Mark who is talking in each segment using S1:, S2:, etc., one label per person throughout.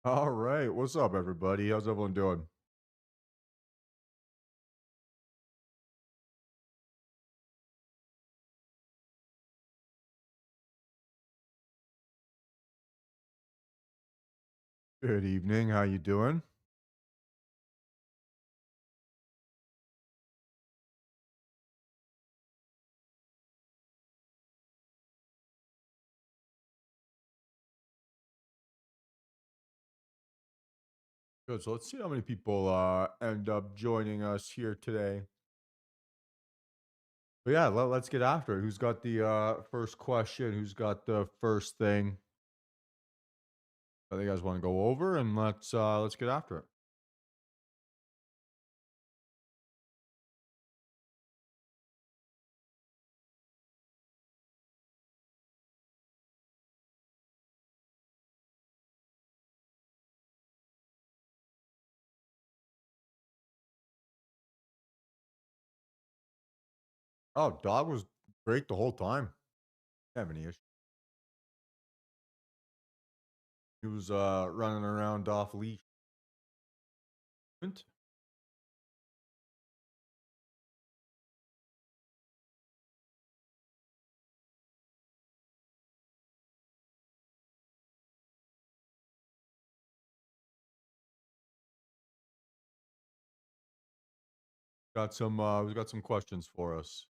S1: All right. What's up, everybody? How's everyone doing? Good evening. How you doing? Good. So let's see how many people end up joining us here today. But yeah, let's get after it. Who's got the first question? Who's got the first thing that you guys want to go over? And let's get after it. Oh, dog was great the whole time. Didn't have any issue. He was running around off leash. Got some. We've got some questions for us.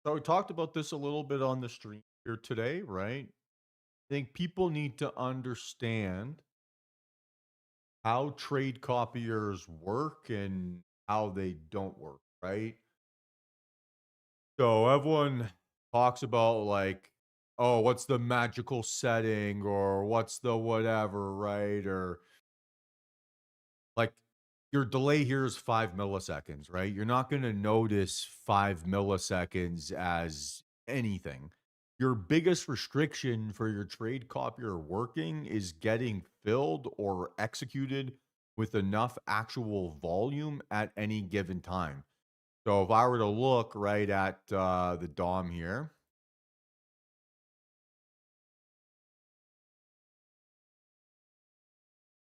S1: So we talked about this a little bit on the stream here today, right? I think people need to understand how trade copiers work and how they don't work, right? So everyone talks about like, oh, what's the magical setting or what's the whatever, right? Or like your delay here is 5 milliseconds, right? You're not going to notice 5 milliseconds as anything. Your biggest restriction for your trade copier working is getting filled or executed with enough actual volume at any given time. So if I were to look right at the DOM here,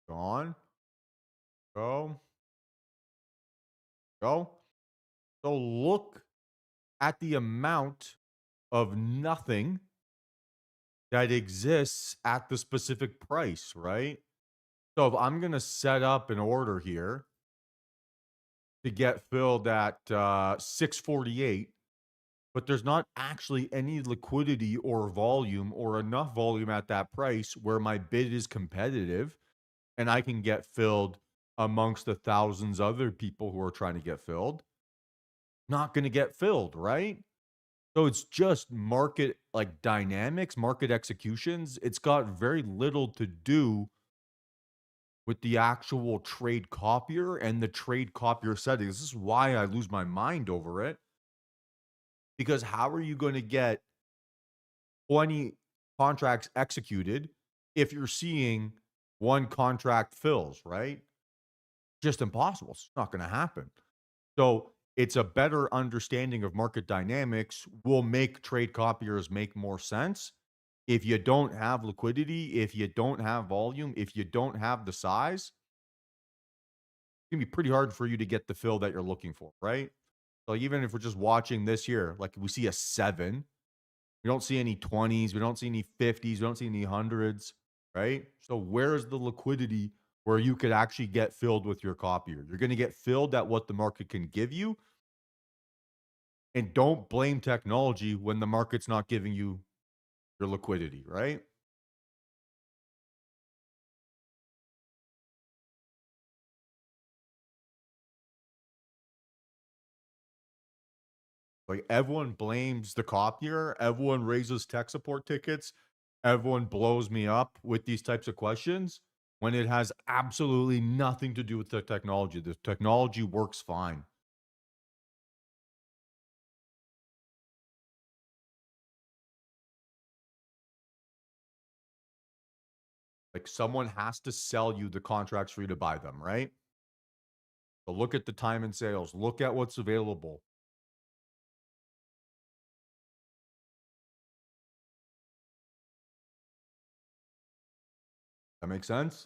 S1: go on, go, go. So look at the amount of nothing that exists at the specific price, right? So if I'm going to set up an order here to get filled at 648, but there's not actually any liquidity or volume or enough volume at that price where my bid is competitive and I can get filled amongst the thousands other people who are trying to get filled, not going to get filled, right? So it's just market like dynamics, market executions. It's got very little to do with the actual trade copier and the trade copier settings. This is why I lose my mind over it. Because how are you going to get 20 contracts executed if you're seeing one contract fills, right? Just impossible. It's not going to happen. So it's a better understanding of market dynamics will make trade copiers make more sense. If you don't have liquidity, if you don't have volume, if you don't have the size, it's gonna be pretty hard for you to get the fill that you're looking for, right? So even if we're just watching this here, like we see a 7, we don't see any 20s, we don't see any 50s, we don't see any hundreds, right? So where is the liquidity where you could actually get filled with your copier? You're going to get filled at what the market can give you, and don't blame technology when the market's not giving you your liquidity, right? Like everyone blames the copier, everyone raises tech support tickets, everyone blows me up with these types of questions when it has absolutely nothing to do with the technology. The technology works fine. Like someone has to sell you the contracts for you to buy them, right? So look at the time and sales, look at what's available. That makes sense?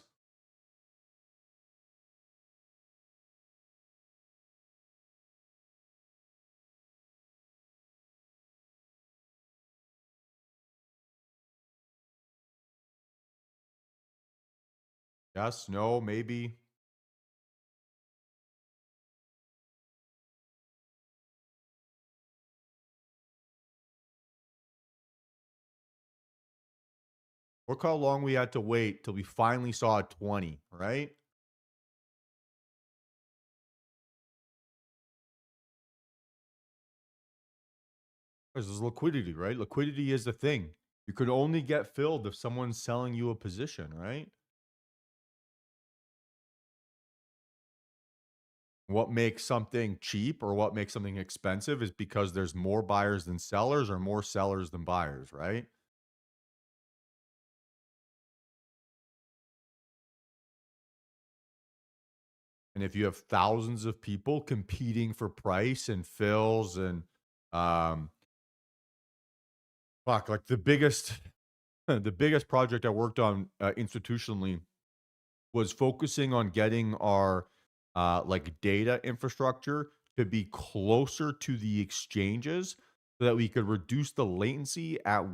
S1: Yes, no, maybe. Look how long we had to wait till we finally saw a 20, right? This is liquidity, right? Liquidity is the thing. You could only get filled if someone's selling you a position, right? What makes something cheap or what makes something expensive is because there's more buyers than sellers or more sellers than buyers, right? And if you have thousands of people competing for price and fills and um fuck, like the biggest the biggest project I worked on institutionally was focusing on getting our like data infrastructure to be closer to the exchanges so that we could reduce the latency at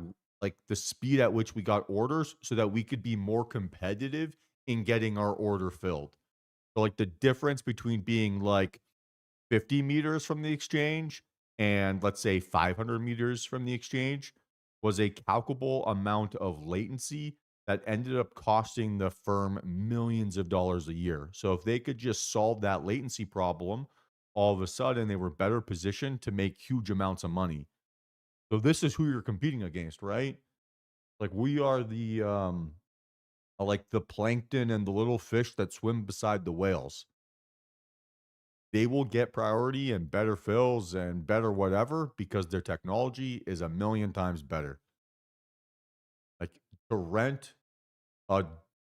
S1: like the speed at which we got orders so that we could be more competitive in getting our order filled. So like the difference between being like 50 meters from the exchange and let's say 500 meters from the exchange was a calculable amount of latency that ended up costing the firm millions of dollars a year. So if they could just solve that latency problem, all of a sudden they were better positioned to make huge amounts of money. So this is who you're competing against, right? Like we are the like the plankton and the little fish that swim beside the whales. They will get priority and better fills and better whatever because their technology is a million times better. Like to rent a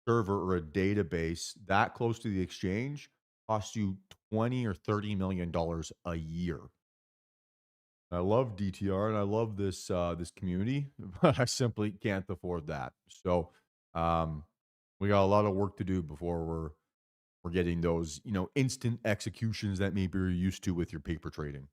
S1: server or a database that close to the exchange costs you 20 or 30 million dollars a year. I love DTR and I love this community, but I simply can't afford that. So um we got a lot of work to do before we're getting those, instant executions that maybe you're used to with your paper trading.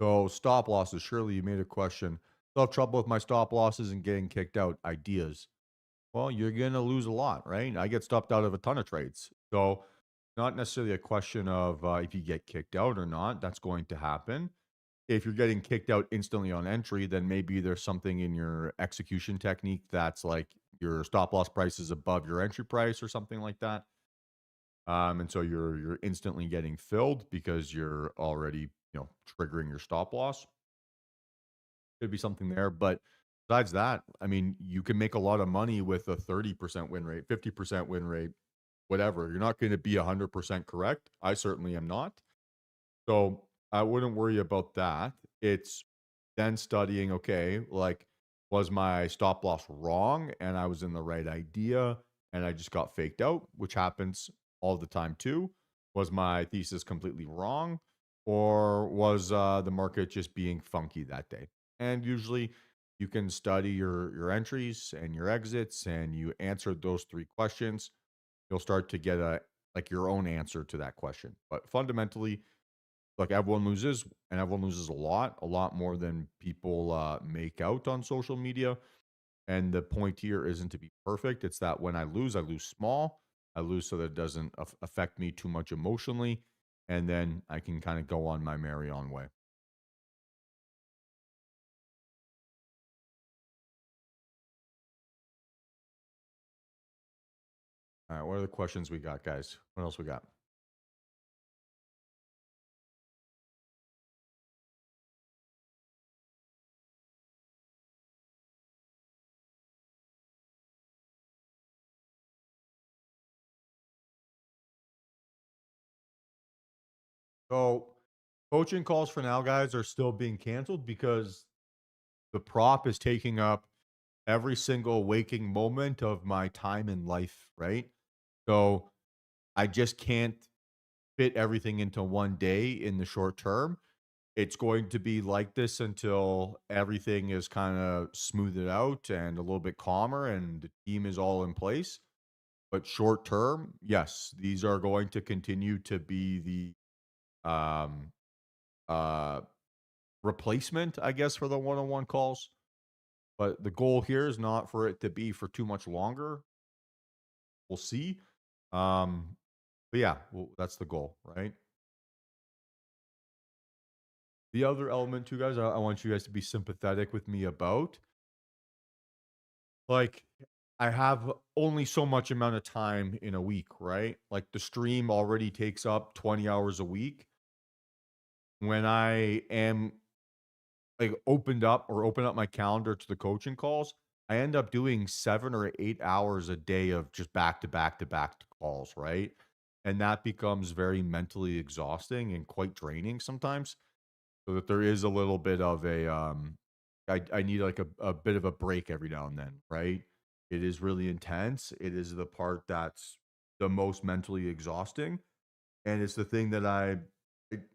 S1: So stop losses. Surely you made a question. Still have trouble with my stop losses and getting kicked out. Ideas. Well, you're gonna lose a lot, right? I get stopped out of a ton of trades. So not necessarily a question of if you get kicked out or not. That's going to happen. If you're getting kicked out instantly on entry, then maybe there's something in your execution technique that's like your stop loss price is above your entry price or something like that. And so you're instantly getting filled because you're already triggering your stop loss. Could be something there, but besides that, I mean, you can make a lot of money with a 30% win rate, 50% win rate, whatever. You're not going to be 100% correct. I certainly am not. So I wouldn't worry about that. It's then studying, okay, like, was my stop loss wrong and I was in the right idea and I just got faked out, which happens all the time too? Was my thesis completely wrong or was the market just being funky that day? And usually you can study your entries and your exits and you answer those three questions. You'll start to get a like your own answer to that question. But fundamentally, like everyone loses, and everyone loses a lot more than people make out on social media. And the point here isn't to be perfect. It's that when I lose small. I lose so that it doesn't affect me too much emotionally, and then I can kind of go on my merry on way. All right, what are the questions we got, guys? What else we got? So, coaching calls for now, guys, are still being canceled because the prop is taking up every single waking moment of my time in life, right? So I just can't fit everything into one day in the short term. it's going to be like this until everything is kind of smoothed out and a little bit calmer and the team is all in place. But short term, yes, these are going to continue to be the uh replacement, I guess, for the one-on-one calls. But the goal here is not for it to be for too much longer. We'll see. Um, but yeah, well, that's the goal, right? The other element too, guys, I want you guys to be sympathetic with me about. Like, I have only so much amount of time in a week, right? Like the stream already takes up 20 hours a week. When I am like open up my calendar to the coaching calls, I end up doing 7 or 8 hours a day of just back to back to back to calls, right? And that becomes very mentally exhausting and quite draining sometimes. So that there is a little bit of I need like a bit of a break every now and then, right? It is really intense. It is the part that's the most mentally exhausting. And it's the thing that it-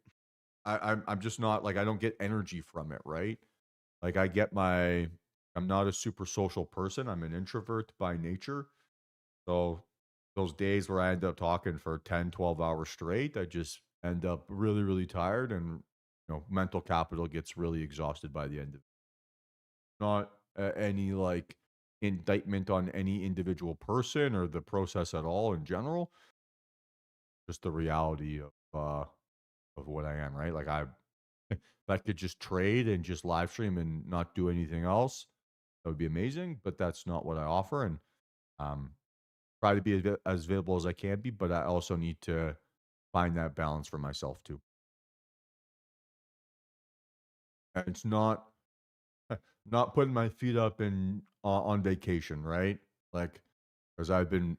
S1: I'm just not like I don't get energy from it, right? Like I get my I'm not a super social person. I'm an introvert by nature. So those days where I end up talking for 10, 12 hours straight, I just end up really, really tired and mental capital gets really exhausted by the end of it. Not any like indictment on any individual person or the process at all in general, just the reality of what I am, right? Like if I could just trade and just live stream and not do anything else, that would be amazing, but that's not what I offer, and um try to be as available as I can be, but I also need to find that balance for myself too. And it's not not putting my feet up and on vacation, right? Like, because I've been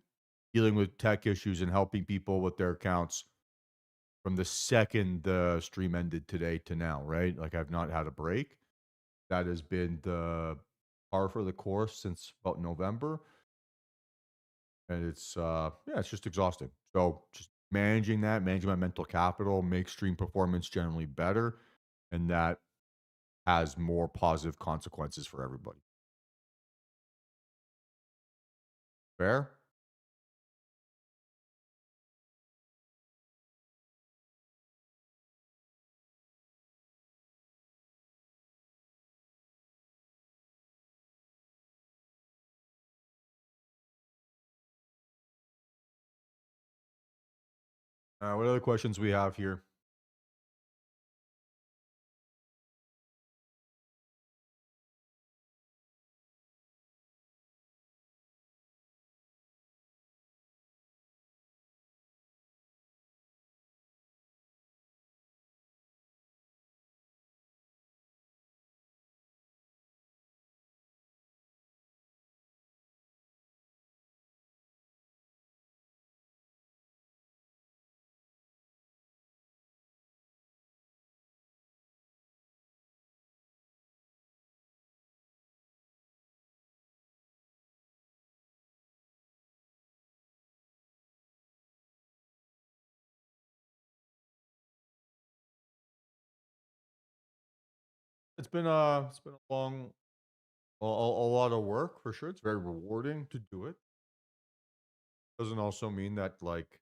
S1: dealing with tech issues and helping people with their accounts from the second the stream ended today to now, right? Like, I've not had a break. That has been the par for the course since about November, and it's yeah, it's just exhausting. So just managing that, managing my mental capital makes stream performance generally better, and that has more positive consequences for everybody. Fair? What other questions we have here? It's been a long a lot of work for sure. It's very rewarding to do it. Doesn't also mean that like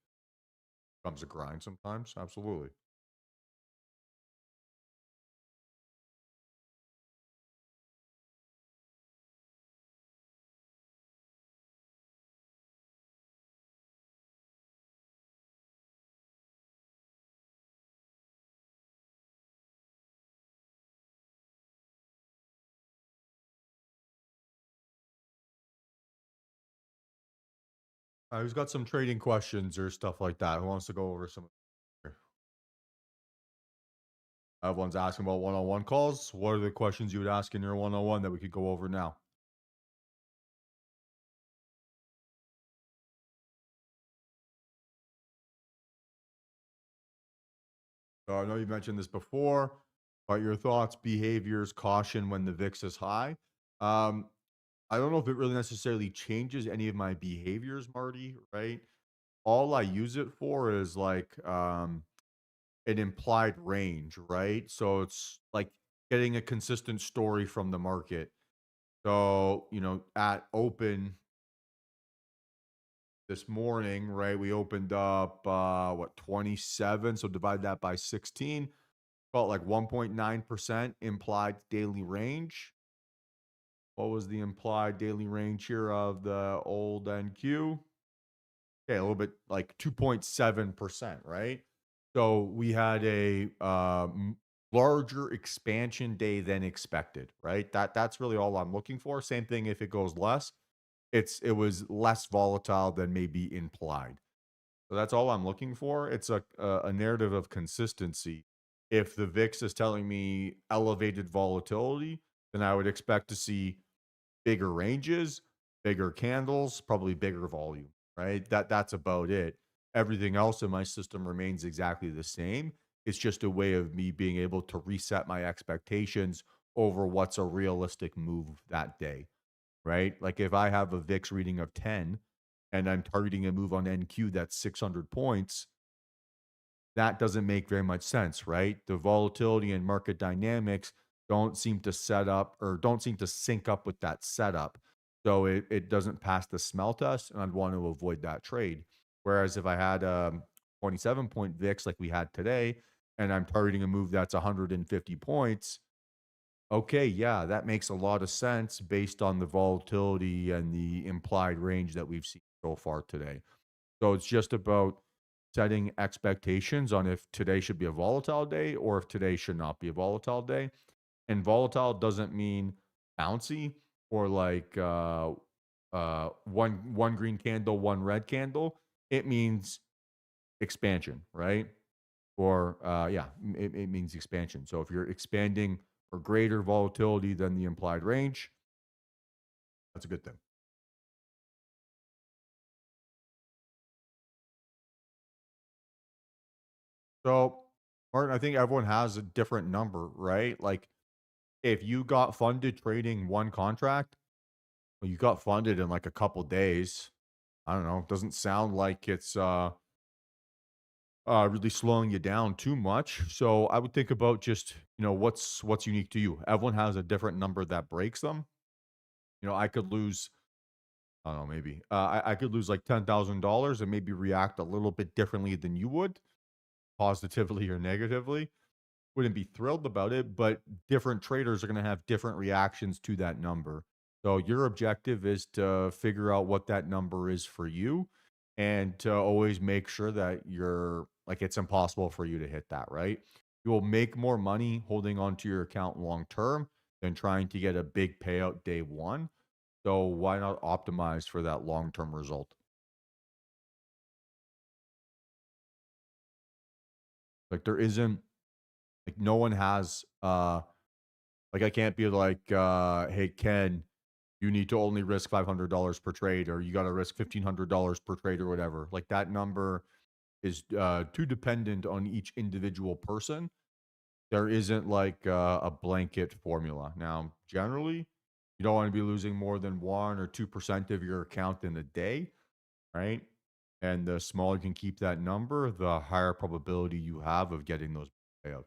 S1: comes a grind sometimes. Absolutely. Who's got some trading questions or stuff like that? Who wants to go over some? Everyone's asking about one-on-one calls. What are the questions you would ask in your one-on-one that we could go over now? So I know you mentioned this before, but your thoughts, behaviors, caution when the VIX is high. Um, I don't know if it really necessarily changes any of my behaviors, Marty, right? All I use it for is like an implied range, right? So it's like getting a consistent story from the market. So, at open this morning, right, we opened up, 27. So divide that by 16, call it like 1.9% implied daily range. What was the implied daily range here of the old NQ? Okay, a little bit like 2.7%, right? So we had a larger expansion day than expected, right? That's really all I'm looking for. Same thing if it goes less. It was less volatile than maybe implied. So that's all I'm looking for. It's a narrative of consistency. If the VIX is telling me elevated volatility, then I would expect to see bigger ranges, bigger candles, probably bigger volume, right? That's about it. Everything else in my system remains exactly the same. It's just a way of me being able to reset my expectations over what's a realistic move that day, right? Like if I have a VIX reading of 10 and I'm targeting a move on NQ that's 600 points, that doesn't make very much sense, right? The volatility and market dynamics don't seem to sync up with that setup. So it doesn't pass the smell test, and I'd want to avoid that trade. Whereas if I had a 27-point VIX like we had today, and I'm targeting a move that's 150 points, okay, yeah, that makes a lot of sense based on the volatility and the implied range that we've seen so far today. So it's just about setting expectations on if today should be a volatile day or if today should not be a volatile day. And volatile doesn't mean bouncy or like one green candle, one red candle. It means expansion, right? Or yeah, it means expansion. So if you're expanding or greater volatility than the implied range, that's a good thing. So Martin, I think everyone has a different number, right? Like if you got funded trading one contract, well, you got funded in like a couple days. I don't know. It doesn't sound like it's really slowing you down too much. So I would think about just what's unique to you. Everyone has a different number that breaks them. I could lose. I don't know. Maybe I could lose like $10,000 and maybe react a little bit differently than you would, positively or negatively. Wouldn't be thrilled about it, but different traders are going to have different reactions to that number. So your objective is to figure out what that number is for you and to always make sure that you're like it's impossible for you to hit that, right? You will make more money holding onto your account long term than trying to get a big payout day one. So why not optimize for that long term result? Like there isn't like no one has like I can't be like hey Ken, you need to only risk $500 per trade or you got to risk $1,500 per trade or whatever. Like that number is too dependent on each individual person. There isn't like a blanket formula. Now, generally, you don't want to be losing more than 1 or 2% of your account in a day, right? And the smaller you can keep that number, the higher probability you have of getting those payouts.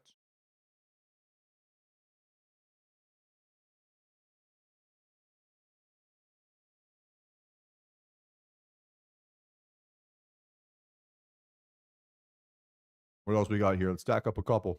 S1: What else we got here? Let's stack up a couple.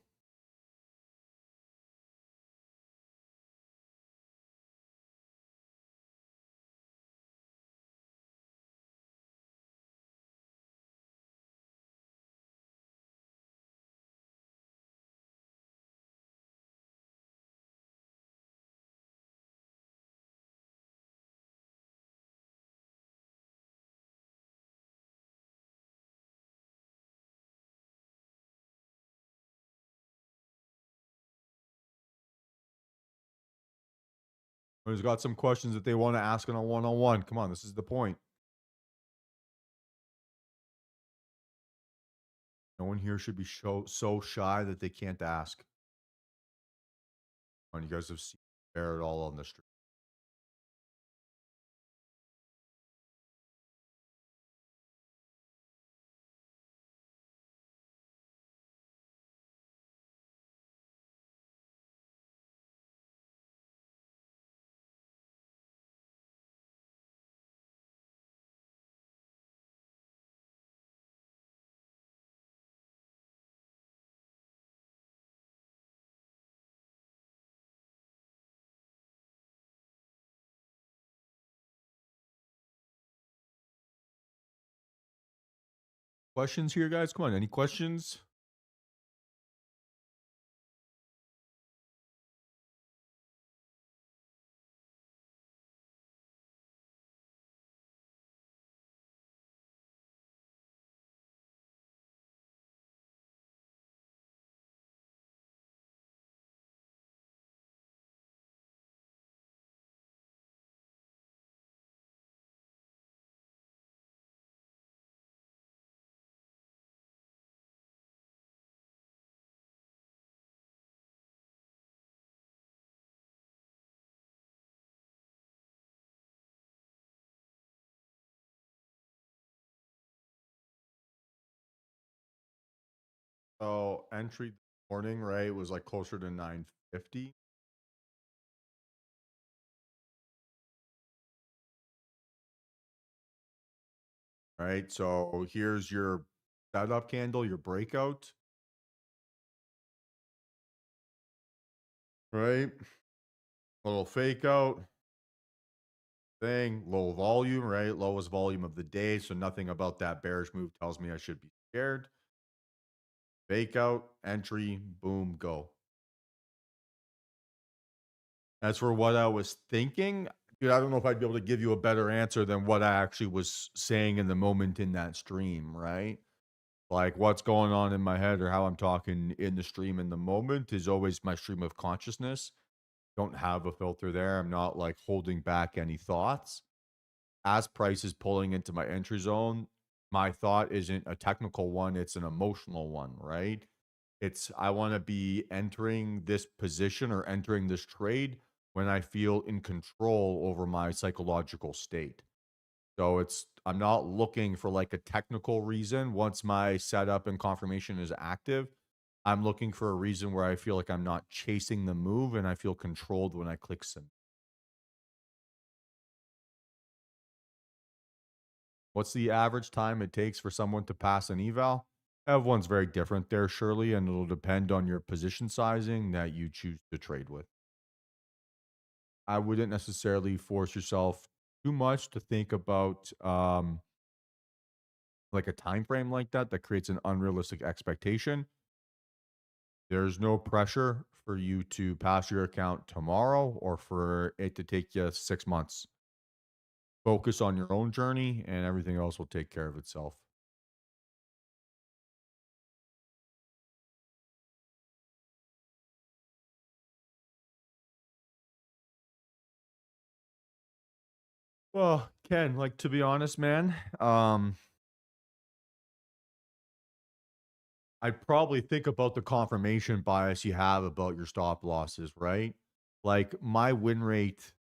S1: Who's got some questions that they want to ask on a one-on-one? Come on, this is the point. No one here should be so shy that they can't ask. On you guys have seen bear it all on the street. Questions here, guys? Come on, any questions? So entry morning, right, was like closer to 950. Right? So here's your setup candle, your breakout, right? Little fake out thing, low volume, right? Lowest volume of the day. So nothing about that bearish move tells me I should be scared. Fake out, entry, boom, go. As for what I was thinking, dude, I don't know if I'd be able to give you a better answer than what I actually was saying in the moment in that stream, right? Like what's going on in my head or how I'm talking in the stream in the moment is always my stream of consciousness. Don't have a filter there. I'm not like holding back any thoughts. As price is pulling into my entry zone, my thought isn't a technical one, it's an emotional one, right? It's I want to be entering this position or entering this trade when I feel in control over my psychological state. So I'm not looking for like a technical reason once my setup and confirmation is active. I'm looking for a reason where I feel like I'm not chasing the move and I feel controlled when I click some. What's the average time it takes for someone to pass an eval? Everyone's very different there, surely, and it'll depend on your position sizing that you choose to trade with. I wouldn't necessarily force yourself too much to think about like a time frame like that that creates an unrealistic expectation. There's no pressure for you to pass your account tomorrow or for it to take you 6 months. Focus on your own journey and everything else will take care of itself. Well, Ken, like to be honest, man, I'd probably think about the confirmation bias you have about your stop losses, right? Like my win rate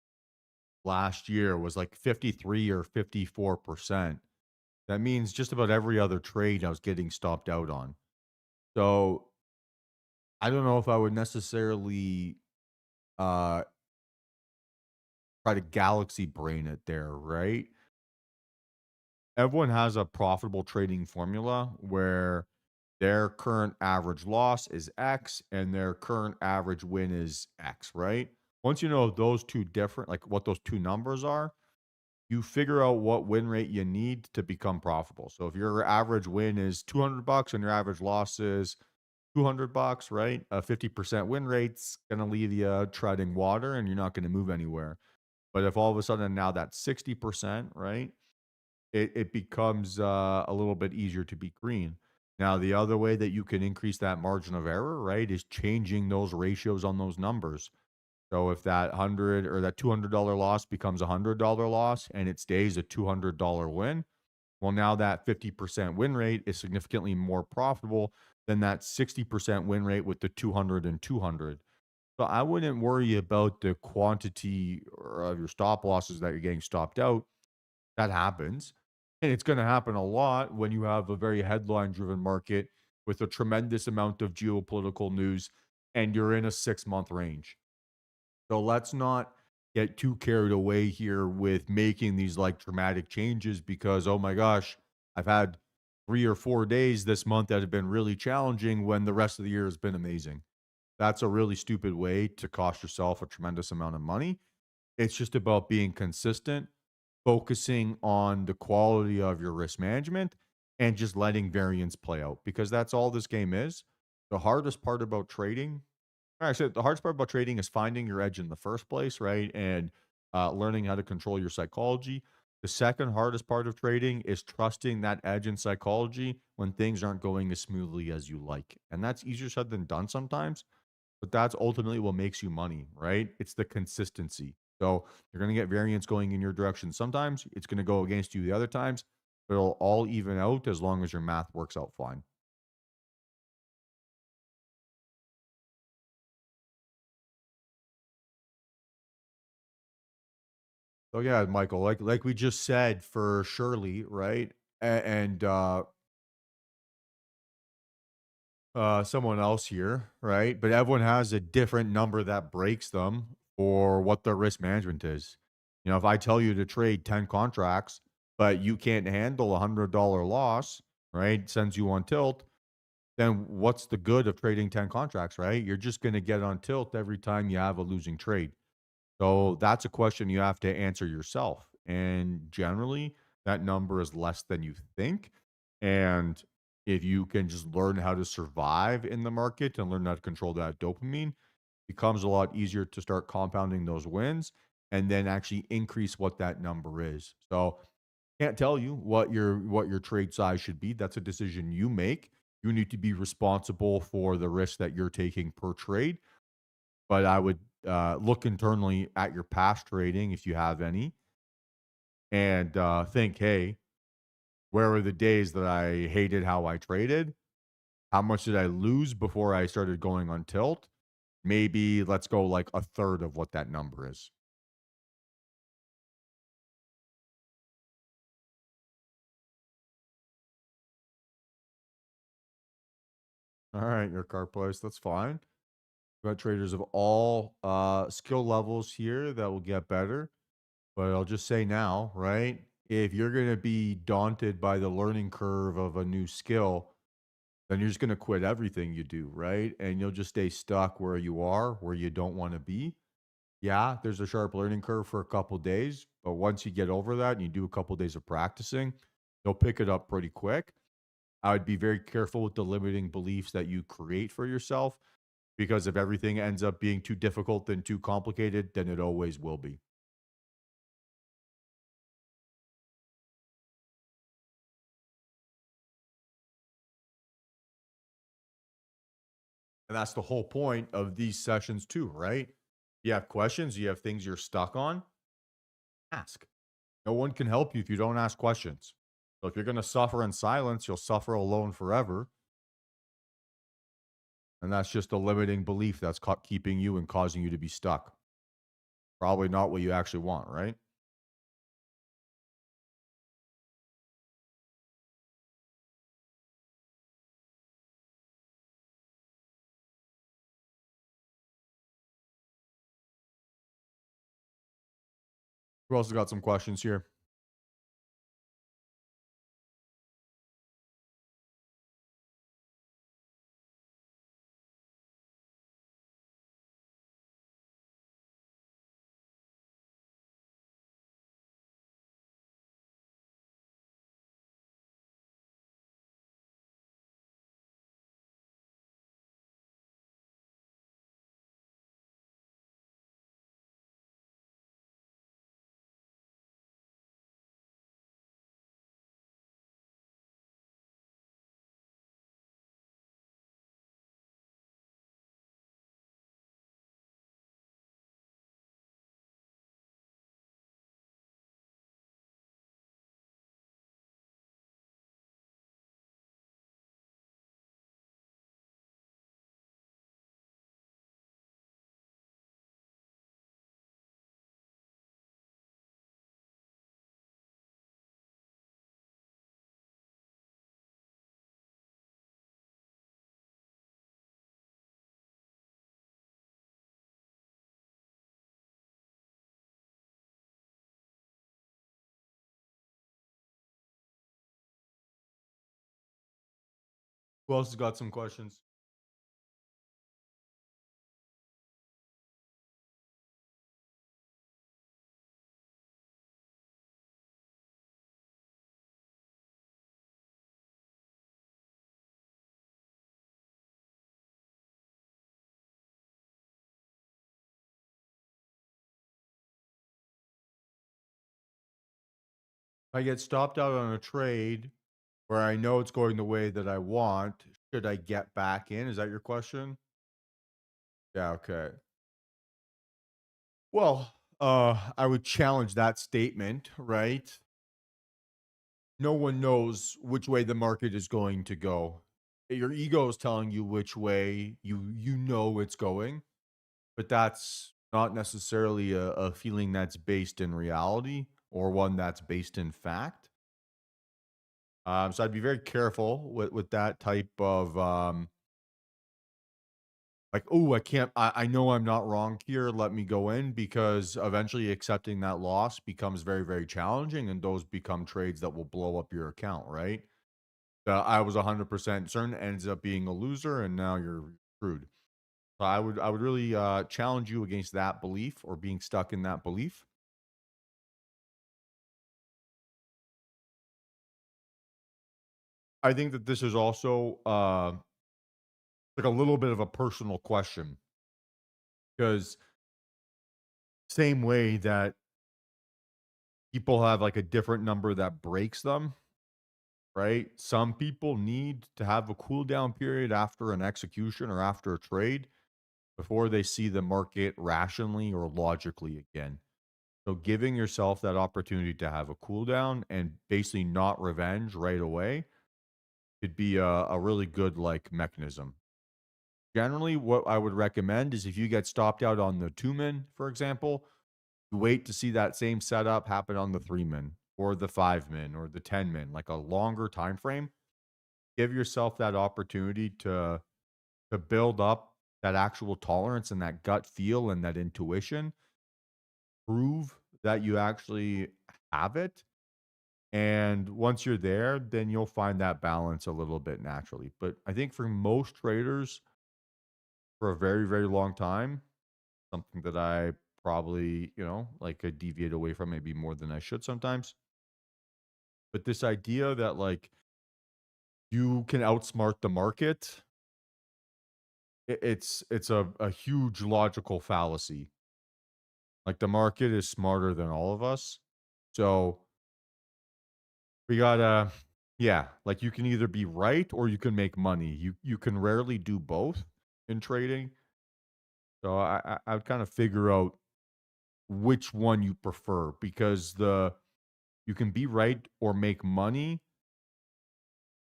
S1: last year was like 53 or 54%. That means just about every other trade I was getting stopped out on. So I don't know if I would necessarily uh try to galaxy brain it there, right? Everyone has a profitable trading formula where their current average loss is X and their current average win is X, right? Once you know those two different, like what those two numbers are, you figure out what win rate you need to become profitable. So if your average win is 200 bucks and your average loss is 200 bucks, right? A 50% win rate's going to leave you treading water and you're not going to move anywhere. But if all of a sudden now that's 60%, right? It becomes a little bit easier to be green. Now, the other way that you can increase that margin of error, right, is changing those ratios on those numbers. So if that 100 or that $200 loss becomes a $100 loss and it stays a $200 win, well, now that 50% win rate is significantly more profitable than that 60% win rate with the 200 and 200. So I wouldn't worry about the quantity of your stop losses that you're getting stopped out. That happens. And it's going to happen a lot when you have a very headline driven market with a tremendous amount of geopolitical news and you're in a 6 month range. So let's not get too carried away here with making these like dramatic changes because, oh my gosh, I've had 3 or 4 days this month that have been really challenging when the rest of the year has been amazing. That's a really stupid way to cost yourself a tremendous amount of money. It's just about being consistent, focusing on the quality of your risk management, and just letting variance play out because that's all this game is. The hardest part about trading, actually, the hardest part about trading is finding your edge in the first place, right? And learning how to control your psychology. The second hardest part of trading is trusting that edge in psychology when things aren't going as smoothly as you like. And that's easier said than done sometimes, but that's ultimately what makes you money, right? It's the consistency. So you're going to get variance going in your direction. Sometimes it's going to go against you the other times, but it'll all even out as long as your math works out fine. So yeah, Michael, like we just said for Shirley, right? And someone else here, right? But everyone has a different number that breaks them for what their risk management is. You know, if I tell you to trade 10 contracts, but you can't handle $100 loss, right? Sends you on tilt, then what's the good of trading 10 contracts, right? You're just going to get on tilt every time you have a losing trade. So that's a question you have to answer yourself. And generally, that number is less than you think. And if you can just learn how to survive in the market and learn how to control that dopamine, becomes a lot easier to start compounding those wins and then actually increase what that number is. So can't tell you what your trade size should be. That's a decision you make. You need to be responsible for the risk that you're taking per trade, but I would look internally at your past trading if you have any, and think, hey, where were the days that I hated how I traded? How much did I lose before I started going on tilt? Maybe let's go like a third of what that number is. All right, your car price, that's fine. We've got traders of all skill levels here that will get better. But I'll just say now, right? If you're going to be daunted by the learning curve of a new skill, then you're just going to quit everything you do, right? And you'll just stay stuck where you are, where you don't want to be. Yeah, there's a sharp learning curve for a couple days, but once you get over that and you do a couple days of practicing, you'll pick it up pretty quick. I would be very careful with the limiting beliefs that you create for yourself because if everything ends up being too difficult and too complicated, then it always will be. And that's the whole point of these sessions too, right? You have questions, you have things you're stuck on, ask. No one can help you if you don't ask questions. So if you're going to suffer in silence, you'll suffer alone forever. And that's just a limiting belief that's keeping you and causing you to be stuck. Probably not what you actually want, right? Who else has got some questions here? Who else has got some questions? I get stopped out on a trade where I know it's going the way that I want, should I get back in? Is that your question? Yeah, okay. Well, I would challenge that statement, right? No one knows which way the market is going to go. Your ego is telling you which way you know it's going, but that's not necessarily a feeling that's based in reality or one that's based in fact. So I'd be very careful with that type of like, oh, I can't. I know I'm not wrong here. Let me go in because eventually accepting that loss becomes very very challenging, and those become trades that will blow up your account, right? I was 100% certain, ends up being a loser, and now you're screwed. So I would really challenge you against that belief or being stuck in that belief. I think that this is also like a little bit of a personal question because same way that people have like a different number that breaks them, right? Some people need to have a cool down period after an execution or after a trade before they see the market rationally or logically again. So giving yourself that opportunity to have a cool down and basically not revenge right away could be a really good like mechanism. Generally, what I would recommend is if you get stopped out on the two min, for example, you wait to see that same setup happen on the three min or the five min or the 10 min, like a longer time frame. Give yourself that opportunity to build up that actual tolerance and that gut feel and that intuition. Prove that you actually have it. And once you're there, then you'll find that balance a little bit naturally. But I think for most traders, for a very, very long time, something that I probably, like I deviate away from maybe more than I should sometimes. But this idea that like you can outsmart the market, it's a huge logical fallacy. Like the market is smarter than all of us. So we gotta, yeah, like you can either be right or you can make money. You can rarely do both in trading. So I would kind of figure out which one you prefer because the you can be right or make money.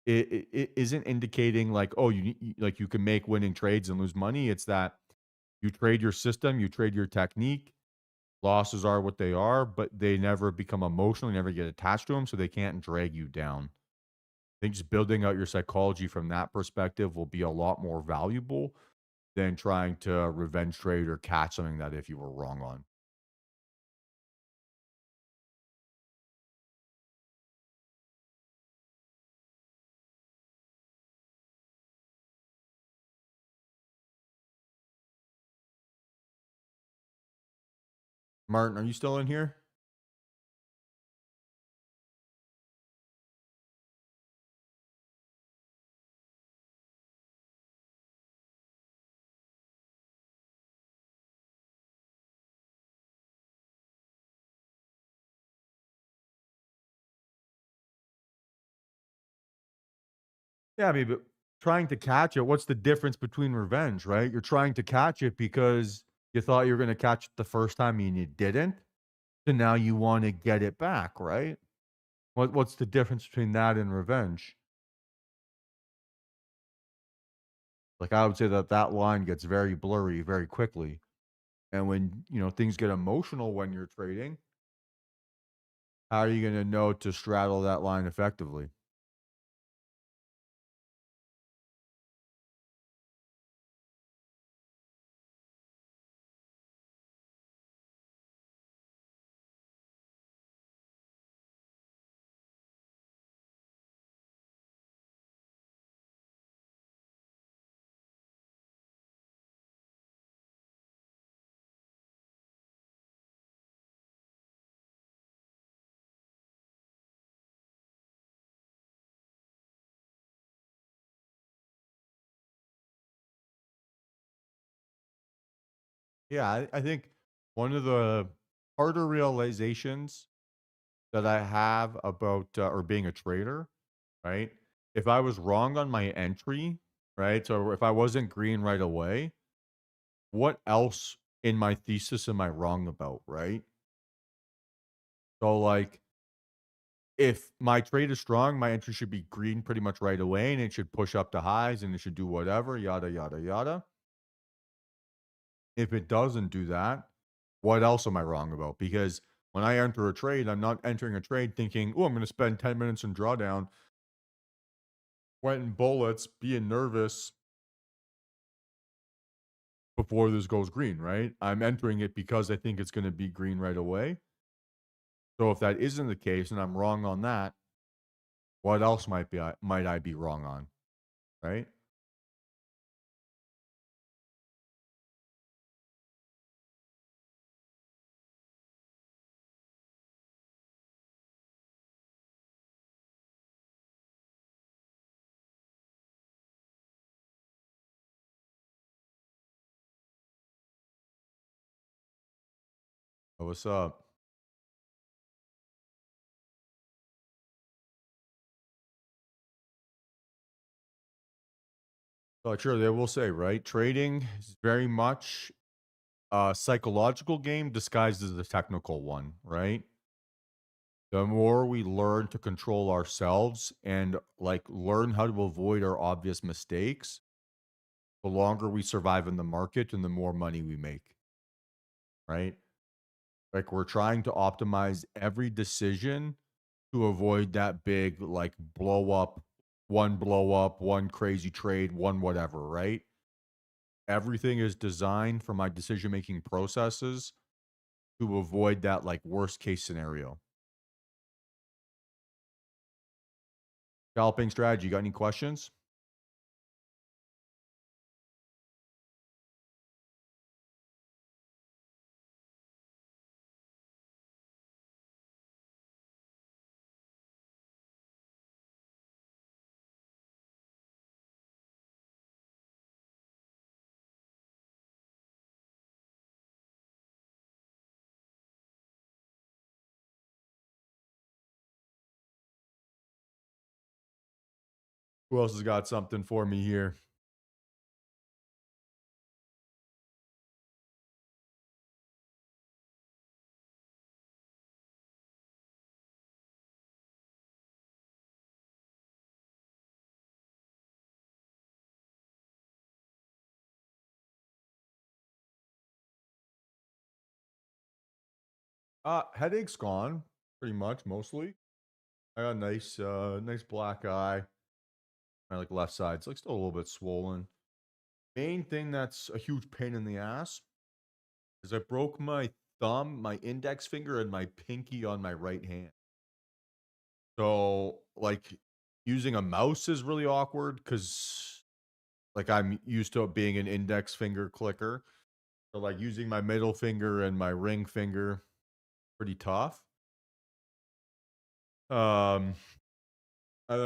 S1: It isn't indicating like, oh, like you can make winning trades and lose money. It's that you trade your system, you trade your technique. Losses are what they are, but they never become emotional. You never get attached to them, so they can't drag you down. I think just building out your psychology from that perspective will be a lot more valuable than trying to revenge trade or catch something that if you were wrong on. Martin, are you still in here? Yeah, I mean, but trying to catch it, what's the difference between revenge, right? You're trying to catch it because you thought you were going to catch it the first time and you didn't. So now you want to get it back, right? What's the difference between that and revenge? Like I would say that that line gets very blurry very quickly. And when, things get emotional when you're trading, how are you going to know to straddle that line effectively? Yeah, I think one of the harder realizations that I have about or being a trader, right? If I was wrong on my entry, right? So if I wasn't green right away, what else in my thesis am I wrong about, right? So like if my trade is strong, my entry should be green pretty much right away and it should push up to highs and it should do whatever, yada yada yada. If it doesn't do that, what else am I wrong about? Because when I enter a trade, I'm not entering a trade thinking, "Oh, I'm going to spend 10 minutes in drawdown, sweating bullets, being nervous before this goes green," right? I'm entering it because I think it's going to be green right away. So if that isn't the case and I'm wrong on that, what else might I be wrong on, right? What's up? Like sure, they will say, right? Trading is very much a psychological game disguised as a technical one, right? The more we learn to control ourselves and like learn how to avoid our obvious mistakes, the longer we survive in the market and the more money we make, right? Like we're trying to optimize every decision to avoid that big like blow up, one crazy trade, one whatever, right? Everything is designed for my decision making processes to avoid that like worst case scenario. Scalping strategy, got any questions? Who else has got something for me here? Headache's gone pretty much mostly. I got a nice black eye. My like left side's like still a little bit swollen. Main thing that's a huge pain in the ass is I broke my thumb, my index finger, and my pinky on my right hand. So like using a mouse is really awkward because like I'm used to it being an index finger clicker. So like using my middle finger and my ring finger, pretty tough. Um,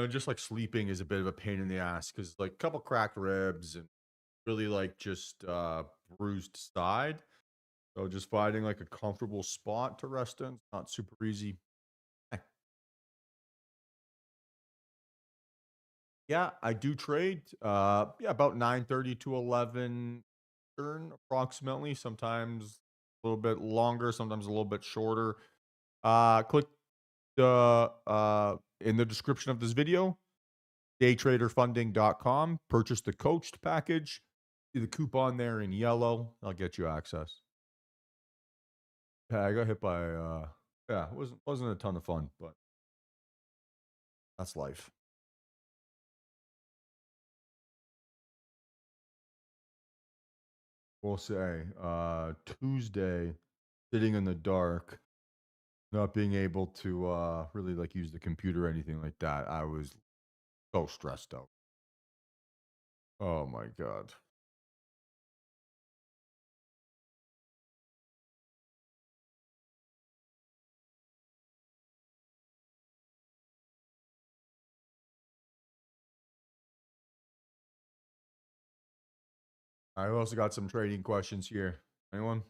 S1: just like sleeping is a bit of a pain in the ass because like a couple cracked ribs and really like just bruised side. So just finding like a comfortable spot to rest in, not super easy. Eh, Yeah, I do trade. Yeah, about 9:30 to 11 Eastern approximately. Sometimes a little bit longer, sometimes a little bit shorter. Click the in the description of this video, daytraderfunding.com. Purchase the coached package. See the coupon there in yellow. I'll get you access. Yeah, I got hit by yeah, it wasn't a ton of fun, but that's life. We'll say Tuesday, sitting in the dark, not being able to really like use the computer or anything like that. I was so stressed out. Oh my god. I also got some trading questions here. Anyone?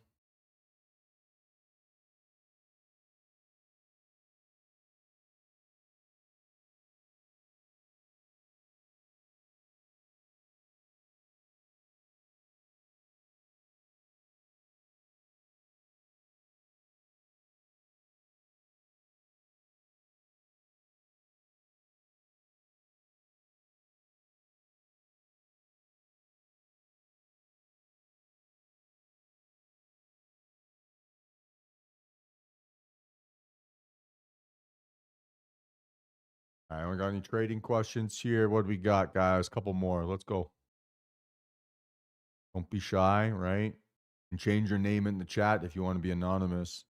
S1: All right, we got any trading questions here? What do we got, guys? Couple more. Let's go. Don't be shy, right? And change your name in the chat if you want to be anonymous.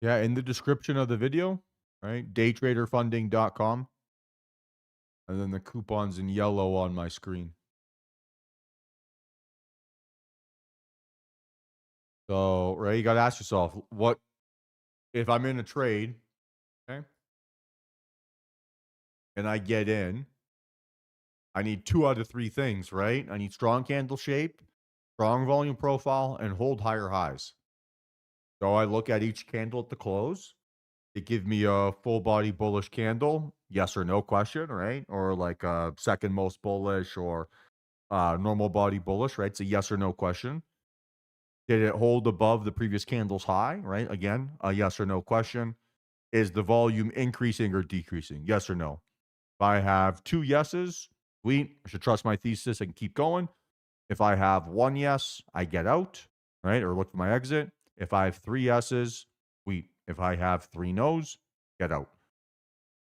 S1: Yeah, in the description of the video, right? Daytraderfunding.com. And then the coupon's in yellow on my screen. So, right, you got to ask yourself, what if I'm in a trade, okay, and I get in, I need 2 out of 3 things, right? I need strong candle shape, strong volume profile, and hold higher highs. So I look at each candle at the close. They give me a full body bullish candle, yes or no question, right? Or like a second most bullish or normal body bullish, right? It's a yes or no question. Did it hold above the previous candle's high, right? Again, a yes or no question. Is the volume increasing or decreasing? Yes or no? If I have 2 yeses, sweet, I should trust my thesis and keep going. If I have 1 yes, I get out, right? Or look for my exit. If I have 3 yeses, sweet. If I have 3 nos, get out.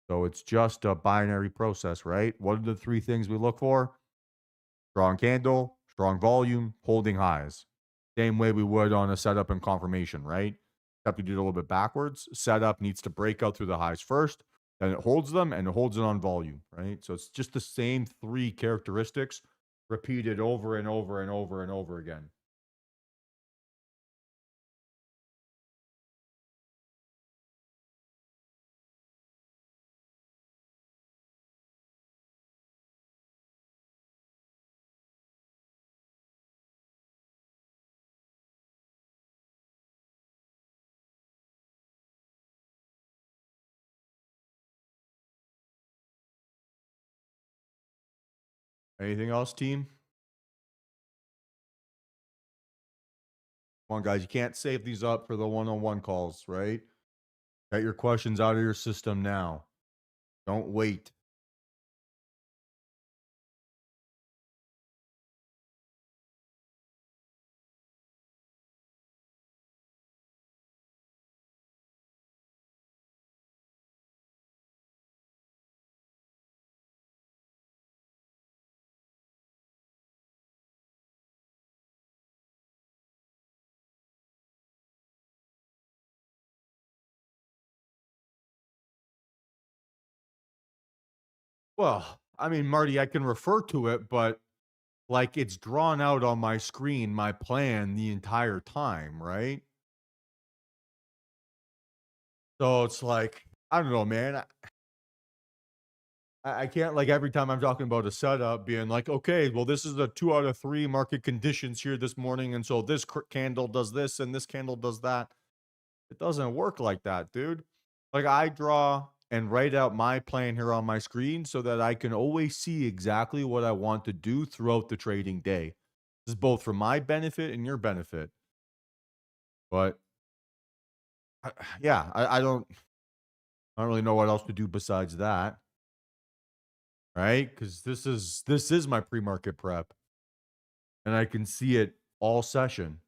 S1: So it's just a binary process, right? What are the 3 things we look for? Strong candle, strong volume, holding highs. Same way we would on a setup and confirmation, right? Except we do it a little bit backwards. Setup needs to break out through the highs first, then it holds them and it holds it on volume, right? So it's just the same 3 characteristics repeated over and over and over and over again. Anything else, team? Come on, guys. You can't save these up for the one-on-one calls, right? Get your questions out of your system now. Don't wait. Well, I mean, Marty, I can refer to it, but like it's drawn out on my screen, my plan the entire time, right? So it's like, I don't know, man. I can't like every time I'm talking about a setup being like, okay, well, this is a 2 out of 3 market conditions here this morning. And so this candle does this and this candle does that. It doesn't work like that, dude. Like I draw and write out my plan here on my screen so that I can always see exactly what I want to do throughout the trading day. This is both for my benefit and your benefit. But yeah, I don't really know what else to do besides that, right? Because this is my pre-market prep, and I can see it all session.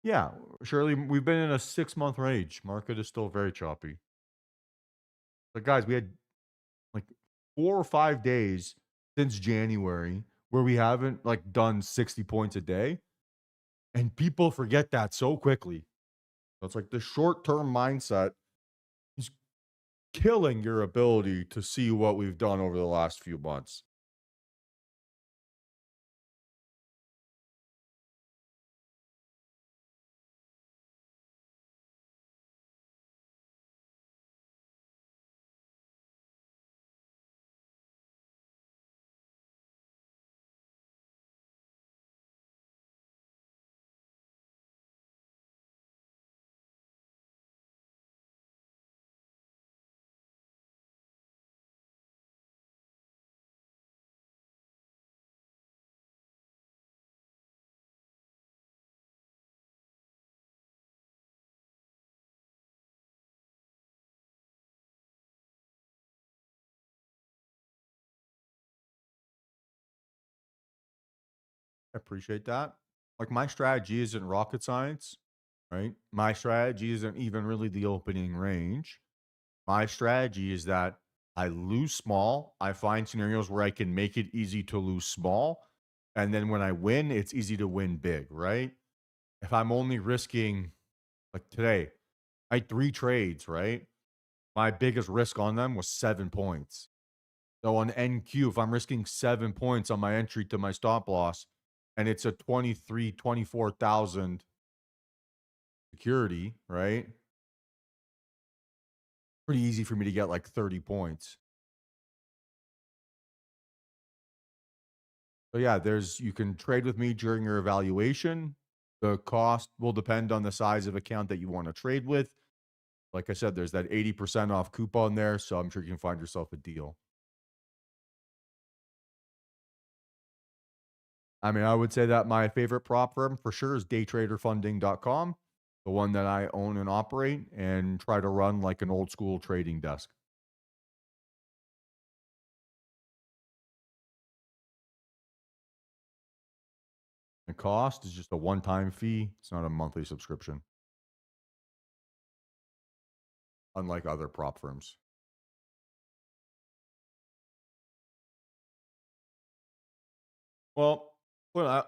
S1: Yeah, surely we've been in a 6-month range. Market is still very choppy. But guys, we had like 4 or 5 days since January where we haven't like done 60 points a day, and people forget that so quickly. So it's like the short-term mindset is killing your ability to see what we've done over the last few months. I appreciate that. Like my strategy isn't rocket science, right? My strategy isn't even really the opening range. My strategy is that I lose small. I find scenarios where I can make it easy to lose small. And then when I win, it's easy to win big, right? If I'm only risking, like today, I had 3 trades, right? My biggest risk on them was 7 points. So on NQ, if I'm risking 7 points on my entry to my stop loss and it's a 24,000 security, right? Pretty easy for me to get like 30 points. So yeah, you can trade with me during your evaluation. The cost will depend on the size of account that you want to trade with. Like I said, there's that 80% off coupon there, so I'm sure you can find yourself a deal. I mean, I would say that my favorite prop firm for sure is daytraderfunding.com, the one that I own and operate and try to run like an old school trading desk. The cost is just a one-time fee. It's not a monthly subscription, unlike other prop firms.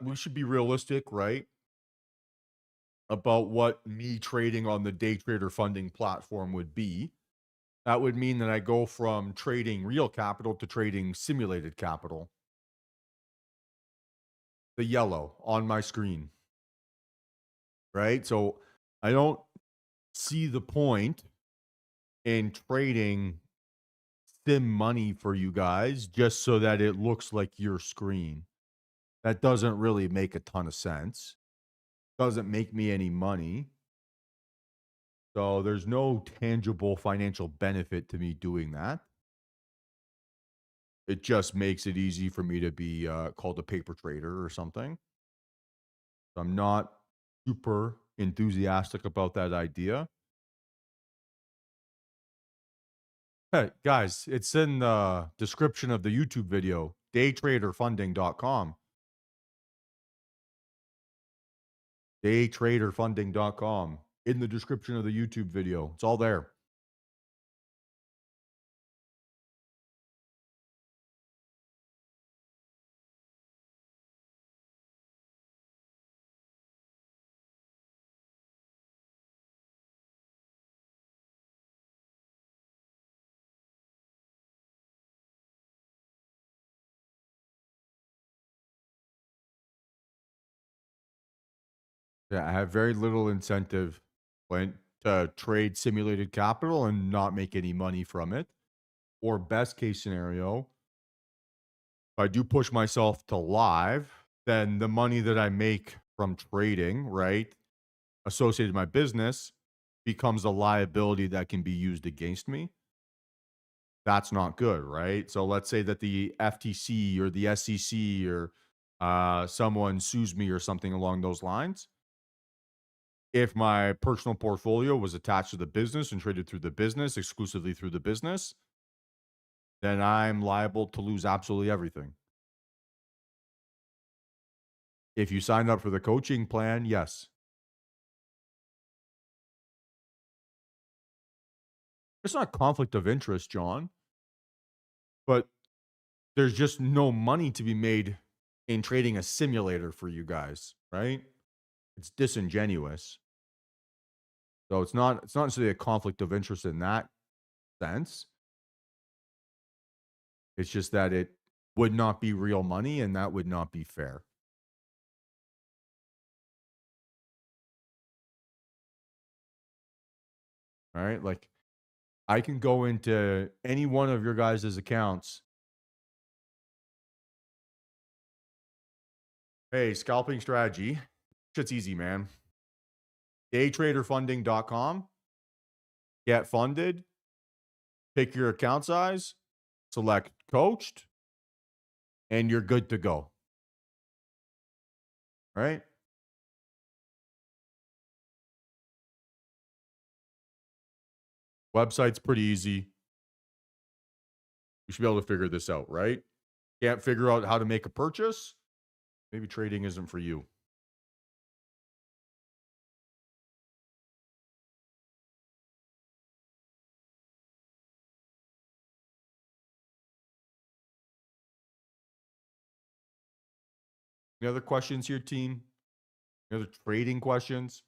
S1: We should be realistic, right? About what me trading on the day trader funding platform would be. That would mean that I go from trading real capital to trading simulated capital. The yellow on my screen, right? So I don't see the point in trading sim money for you guys just so that it looks like your screen. That doesn't really make a ton of sense. Doesn't make me any money. So there's no tangible financial benefit to me doing that. It just makes it easy for me to be called a paper trader or something. So I'm not super enthusiastic about that idea. Hey, guys, it's in the description of the YouTube video, daytraderfunding.com. Daytraderfunding.com in the description of the YouTube video. It's all there. Yeah, I have very little incentive when to trade simulated capital and not make any money from it. Or best case scenario, if I do push myself to live, then the money that I make from trading, right, associated with my business becomes a liability that can be used against me. That's not good, right? So let's say that the FTC or the SEC or someone sues me or something along those lines. If my personal portfolio was attached to the business and traded through the business, exclusively through the business, then I'm liable to lose absolutely everything. If you signed up for the coaching plan, yes. It's not conflict of interest, John, but there's just no money to be made in trading a simulator for you guys, right? It's disingenuous. So it's not necessarily a conflict of interest in that sense. It's just that it would not be real money and that would not be fair. All right? Like I can go into any one of your guys' accounts. Hey, scalping strategy. Shit's easy, man. Daytraderfunding.com. Get funded. Pick your account size. Select coached. And you're good to go. All right? Website's pretty easy. You should be able to figure this out, right? Can't figure out how to make a purchase? Maybe trading isn't for you. Any other questions here, team? Any other trading questions?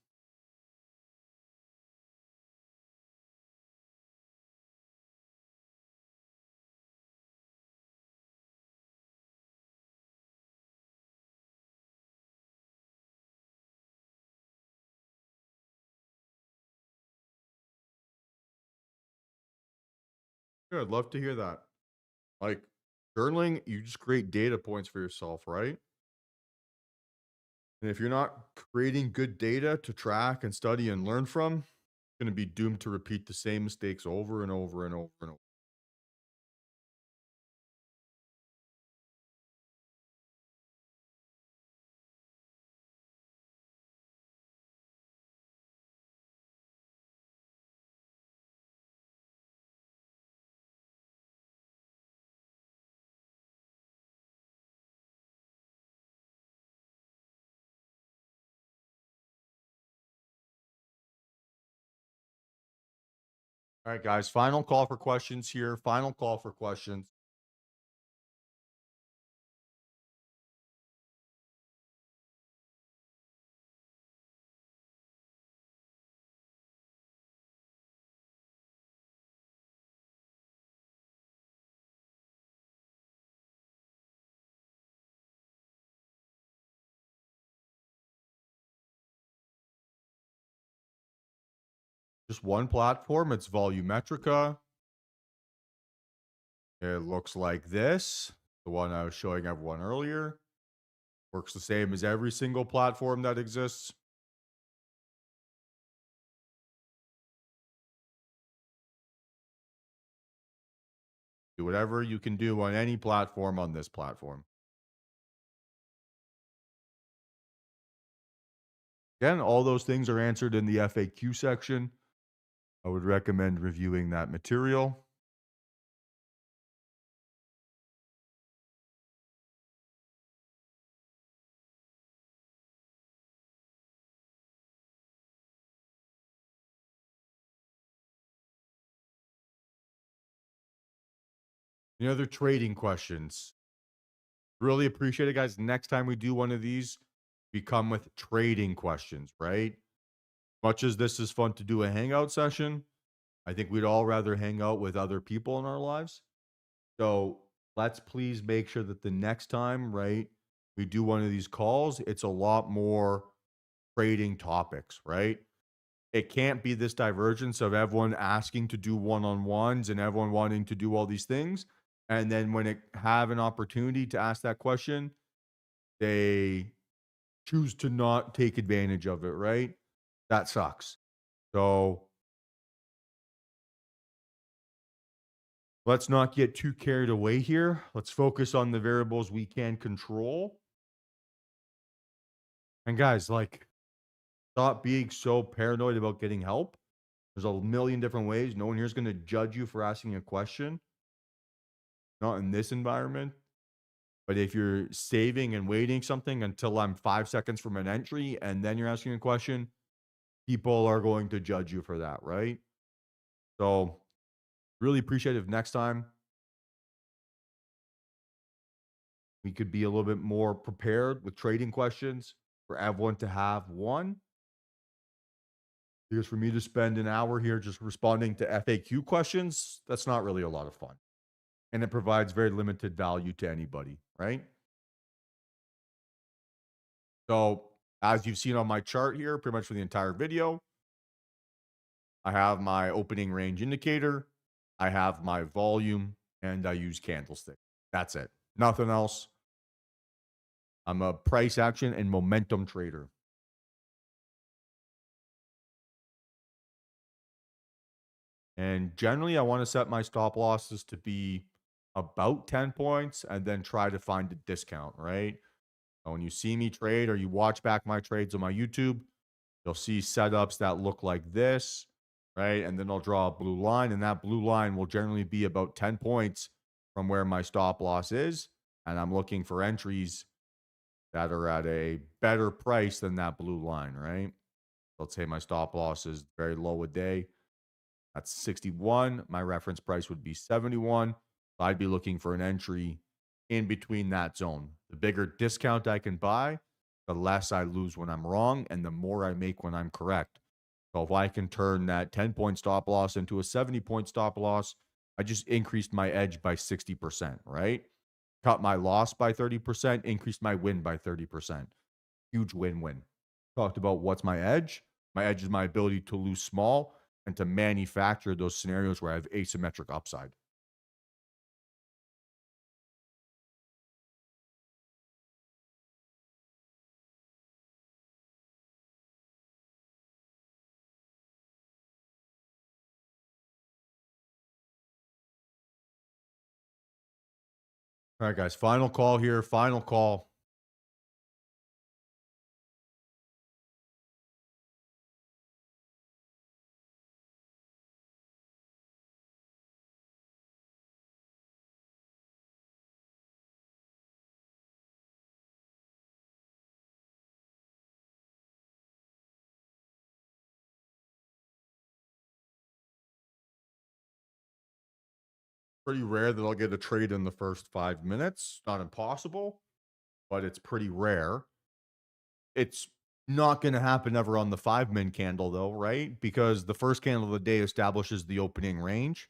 S1: Good. Love to hear that. Like journaling, you just create data points for yourself, right? And if you're not creating good data to track and study and learn from, you're going to be doomed to repeat the same mistakes over and over and over and over. All right, guys. Final call for questions here. Final call for questions. Just one platform. It's Volumetrica. It looks like this. The one I was showing everyone earlier. Works the same as every single platform that exists. Do whatever you can do on any platform on this platform. Again, all those things are answered in the FAQ section. I would recommend reviewing that material. Any other trading questions? Really appreciate it, guys. Next time we do one of these, we come with trading questions, right? Much as this is fun to do a hangout session, I think we'd all rather hang out with other people in our lives. So let's please make sure that the next time, right, we do one of these calls, it's a lot more trading topics, right? It can't be this divergence of everyone asking to do one-on-ones and everyone wanting to do all these things. And then when it have an opportunity to ask that question, they choose to not take advantage of it, right? That sucks. So let's not get too carried away here. Let's focus on the variables we can control. And guys, like, stop being so paranoid about getting help. There's a million different ways. No one here is going to judge you for asking a question, not in this environment. But if you're saving and waiting something until I'm 5 seconds from an entry and then you're asking a question, people are going to judge you for that, right? So, really appreciate if next time we could be a little bit more prepared with trading questions for everyone to have one. Because for me to spend an hour here just responding to FAQ questions, that's not really a lot of fun. And it provides very limited value to anybody, right? So, as you've seen on my chart here, pretty much for the entire video, I have my opening range indicator, I have my volume, and I use candlestick. That's it. Nothing else. I'm a price action and momentum trader. And generally, I want to set my stop losses to be about 10 points and then try to find a discount, right? When you see me trade or you watch back my trades on my YouTube, you'll see setups that look like this, right? And then I'll draw a blue line, and that blue line will generally be about 10 points from where my stop loss is. And I'm looking for entries that are at a better price than that blue line, right? Let's say my stop loss is very low a day. That's 61. My reference price would be 71. So I'd be looking for an entry in between that zone. The bigger discount I can buy, the less I lose when I'm wrong and the more I make when I'm correct. So if I can turn that 10-point stop loss into a 70-point stop loss, I just increased my edge by 60%, right? Cut my loss by 30%, increased my win by 30%. Huge win-win. Talked about what's my edge. My edge is my ability to lose small and to manufacture those scenarios where I have asymmetric upside. All right, guys, final call here. Final call. Pretty rare that I'll get a trade in the first 5 minutes. Not impossible, but it's pretty rare. It's not going to happen ever on the 5 min candle, though, right? Because the first candle of the day establishes the opening range.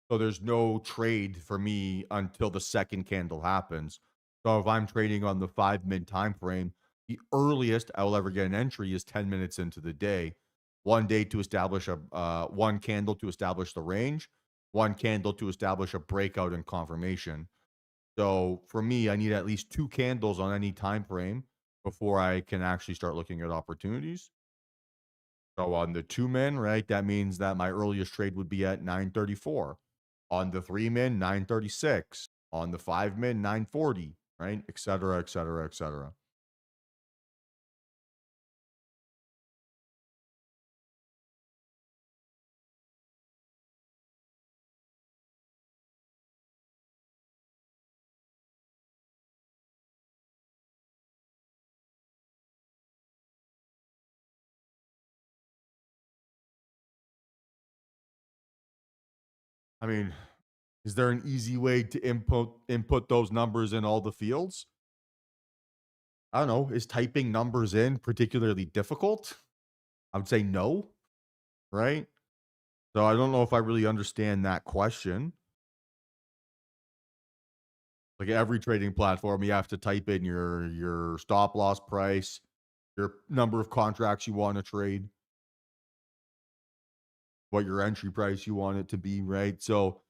S1: So there's no trade for me until the second candle happens. So if I'm trading on the 5 min time frame, the earliest I will ever get an entry is 10 minutes into the day. One day to establish one candle to establish the range, one candle to establish a breakout and confirmation. So for me, I need at least two candles on any time frame before I can actually start looking at opportunities. So on the 2 min, right, that means that my earliest trade would be at 9:34. On the 3 min, 9:36. On the 5 min, 9:40, right, et cetera, et cetera, et cetera. I mean, is there an easy way to input those numbers in all the fields? I don't know. Is typing numbers in particularly difficult? I would say no, right? So I don't know if I really understand that question. Like every trading platform, you have to type in your stop loss price, your number of contracts you want to trade, what your entry price you want it to be, right? So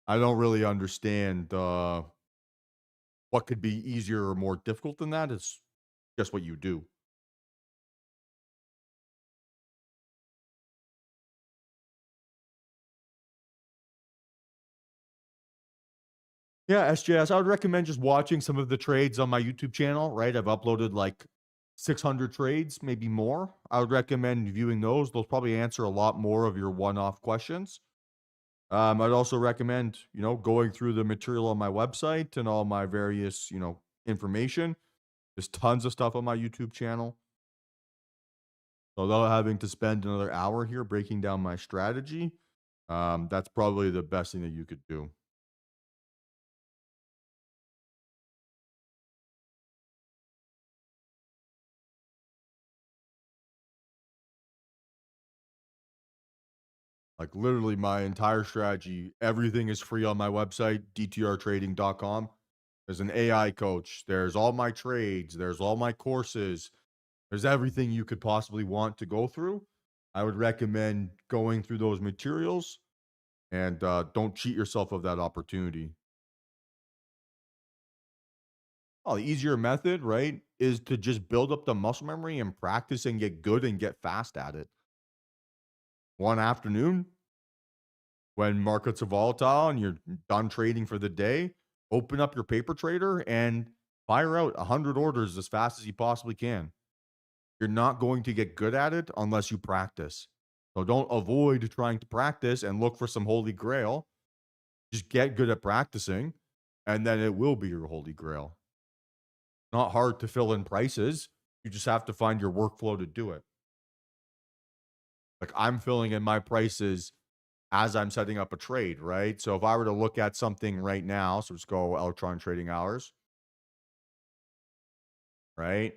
S1: I don't really understand what could be easier or more difficult than that. It's just what you do. Yeah, SJS. I would recommend just watching some of the trades on my YouTube channel, right? I've uploaded like 600 trades, maybe more. I would recommend viewing those. Those probably answer a lot more of your one-off questions. I'd also recommend, going through the material on my website and all my various, information. There's tons of stuff on my YouTube channel. So without having to spend another hour here breaking down my strategy, that's probably the best thing that you could do. Like literally my entire strategy, everything is free on my website, dtrtrading.com. There's an AI coach. There's all my trades. There's all my courses. There's everything you could possibly want to go through. I would recommend going through those materials and don't cheat yourself of that opportunity. Oh, the easier method, right, is to just build up the muscle memory and practice and get good and get fast at it. One afternoon, when markets are volatile and you're done trading for the day, open up your paper trader and fire out 100 orders as fast as you possibly can. You're not going to get good at it unless you practice. So don't avoid trying to practice and look for some holy grail. Just get good at practicing, and then it will be your holy grail. Not hard to fill in prices. You just have to find your workflow to do it. Like I'm filling in my prices as I'm setting up a trade, right? So if I were to look at something right now, so let's go electron trading hours, right?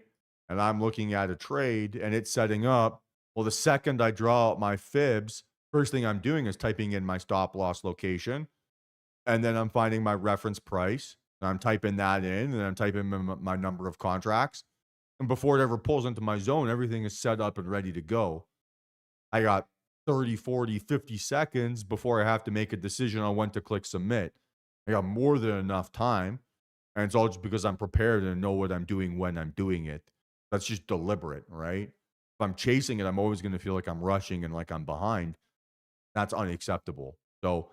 S1: And I'm looking at a trade and it's setting up. Well, the second I draw out my fibs, first thing I'm doing is typing in my stop loss location. And then I'm finding my reference price. And I'm typing that in and I'm typing in my number of contracts. And before it ever pulls into my zone, everything is set up and ready to go. I got 30, 40, 50 seconds before I have to make a decision on when to click submit. I got more than enough time. And it's all just because I'm prepared and know what I'm doing when I'm doing it. That's just deliberate, right? If I'm chasing it, I'm always going to feel like I'm rushing and like I'm behind. That's unacceptable. So,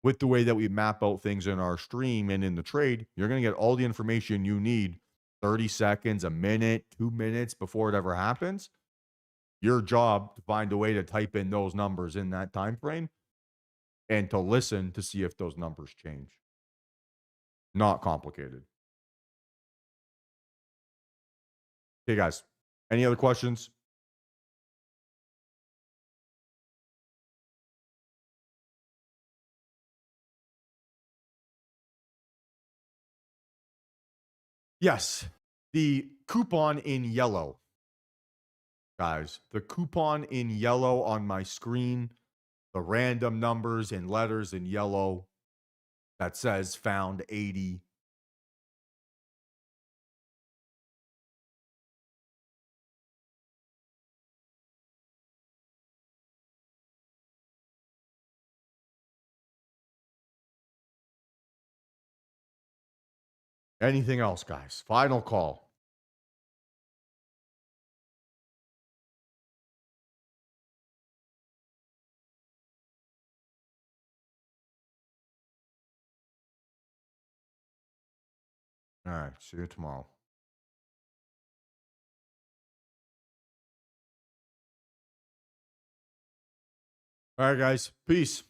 S1: with the way that we map out things in our stream and in the trade, you're going to get all the information you need 30 seconds, a minute, 2 minutes before it ever happens. Your job to find a way to type in those numbers in that time frame and to listen to see if those numbers change. Not complicated. Okay, guys. Any other questions? Yes. The coupon in yellow, guys. The coupon in yellow on my screen, the random numbers and letters in yellow that says found 80. Anything else, guys? Final call. All right. See you tomorrow. All right, guys. Peace.